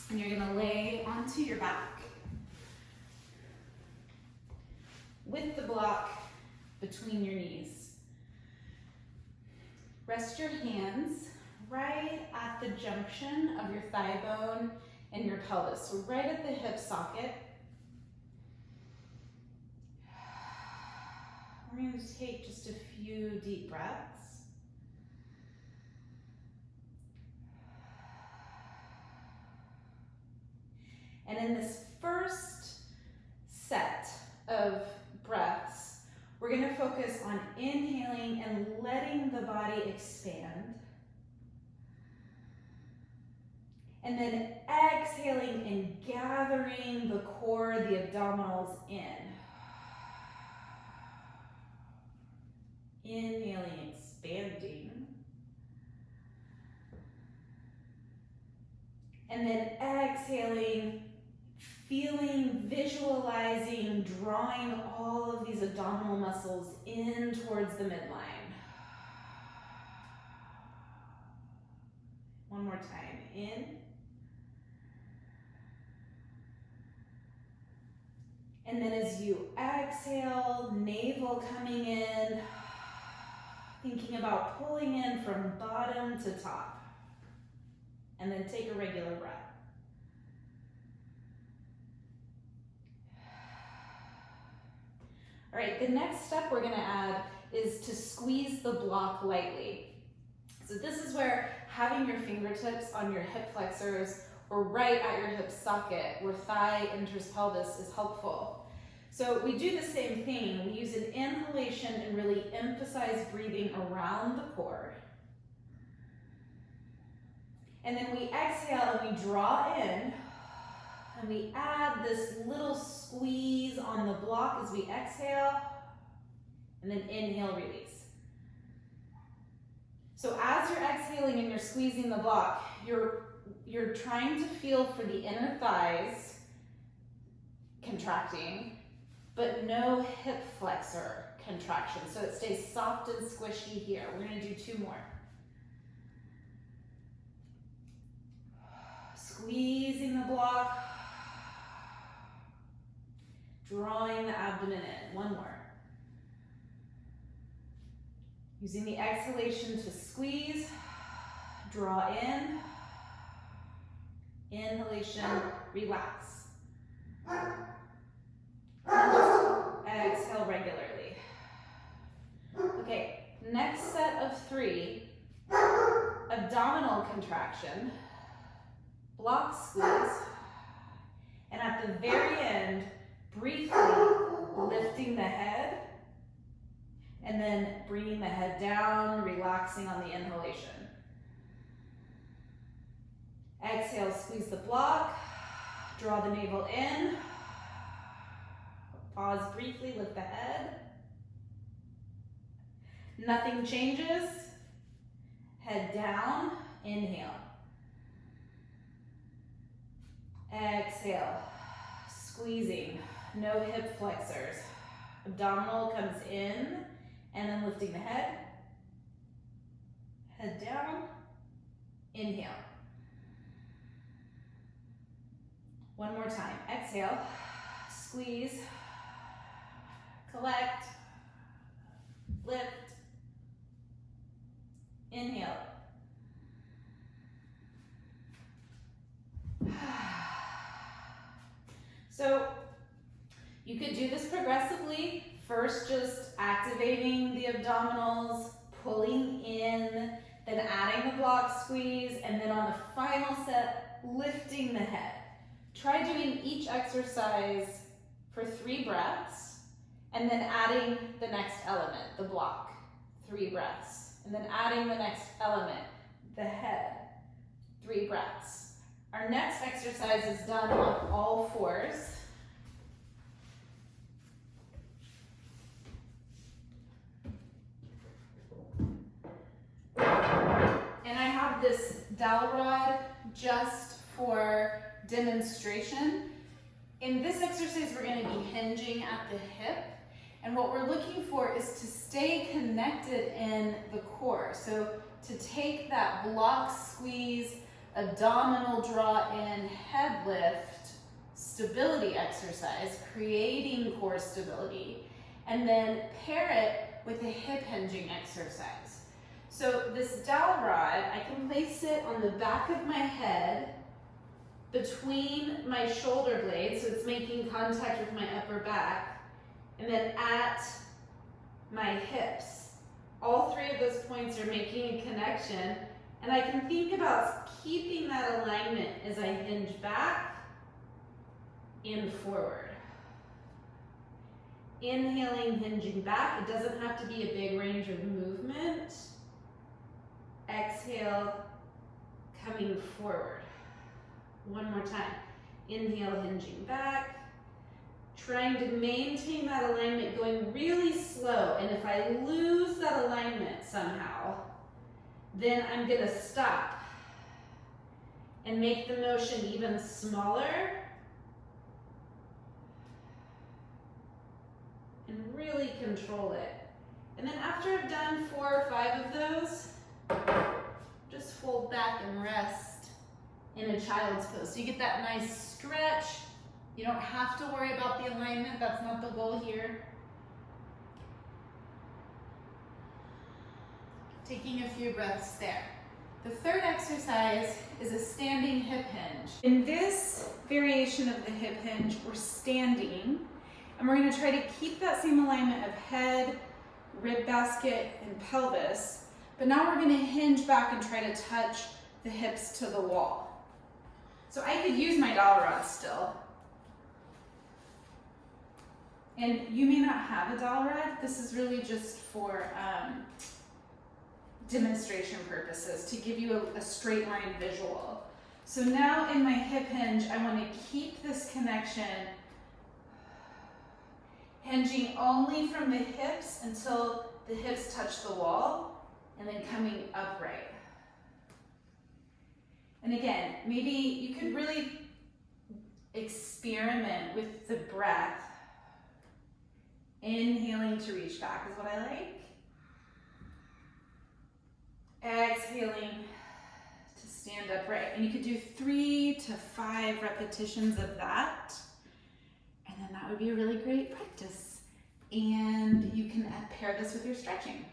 And you're gonna lay onto your back with the block between your knees. Rest your hands right at the junction of your thigh bone and your pelvis, so right at the hip socket. We're going to take just a few deep breaths. And in this first set of breaths, we're going to focus on inhaling and letting the body expand. And then exhaling and gathering the core, the abdominals in. Inhaling, expanding. And then exhaling, feeling, visualizing, drawing all of these abdominal muscles in towards the midline. One more time, in. And then as you exhale, navel coming in, thinking about pulling in from bottom to top. And then take a regular breath. All right, the next step we're gonna add is to squeeze the block lightly. So this is where having your fingertips on your hip flexors or right at your hip socket where thigh enters pelvis is helpful. So we do the same thing. We use an inhalation and really emphasize breathing around the core. And then we exhale and we draw in, and we add this little squeeze on the block as we exhale, and then inhale, release. So as you're exhaling and you're squeezing the block, you're trying to feel for the inner thighs contracting, but no hip flexor contraction. So it stays soft and squishy here. We're gonna do 2 more. Squeezing the block, drawing the abdomen in. 1 more. Using the exhalation to squeeze, draw in, inhalation, relax. Exhale regularly. Okay, next set of 3, abdominal contraction, block squeeze, and at the very end, briefly lifting the head, and then bringing the head down, relaxing on the inhalation. Exhale, squeeze the block, draw the navel in, pause briefly, lift the head. Nothing changes, head down, inhale. Exhale, squeezing, no hip flexors. Abdominal comes in, and then lifting the head. Head down, inhale. 1 more time, exhale, squeeze, collect, lift, inhale. So you could do this progressively. First, just activating the abdominals, pulling in, then adding the block squeeze, and then on the final set, lifting the head. Try doing each exercise for 3 breaths, and then adding the next element, the block, 3 breaths. And then adding the next element, the head, 3 breaths. Our next exercise is done on all 4s. And I have this dowel rod just for demonstration. In this exercise, we're going to be hinging at the hip. And what we're looking for is to stay connected in the core. So to take that block squeeze abdominal draw in, head lift, stability exercise, creating core stability, and then pair it with a hip hinging exercise. So this dowel rod, I can place it on the back of my head between my shoulder blades, so it's making contact with my upper back, and then at my hips. All three of those points are making a connection, and I can think about keeping that alignment as I hinge back and forward. Inhaling, hinging back. It doesn't have to be a big range of movement. Exhale, coming forward. One more time. Inhale, hinging back. Trying to maintain that alignment, going really slow. And if I lose that alignment somehow, then I'm gonna stop and make the motion even smaller and really control it. And then after I've done 4 or 5 of those, just fold back and rest in a child's pose. So you get that nice stretch. You don't have to worry about the alignment. That's not the goal here. Taking a few breaths there. The third exercise is a standing hip hinge. In this variation of the hip hinge, we're standing, and we're going to try to keep that same alignment of head, rib basket, and pelvis. But now we're going to hinge back and try to touch the hips to the wall. So I could use my dowel rod still. And you may not have a dowel rod. This is really just for demonstration purposes, to give you a straight line visual. So now in my hip hinge, I want to keep this connection, hinging only from the hips until the hips touch the wall, and then coming upright. And again, maybe you could really experiment with the breath. Inhaling to reach back is what I like. Exhaling to stand upright. And you could do 3 to 5 repetitions of that. And then that would be a really great practice. And you can pair this with your stretching.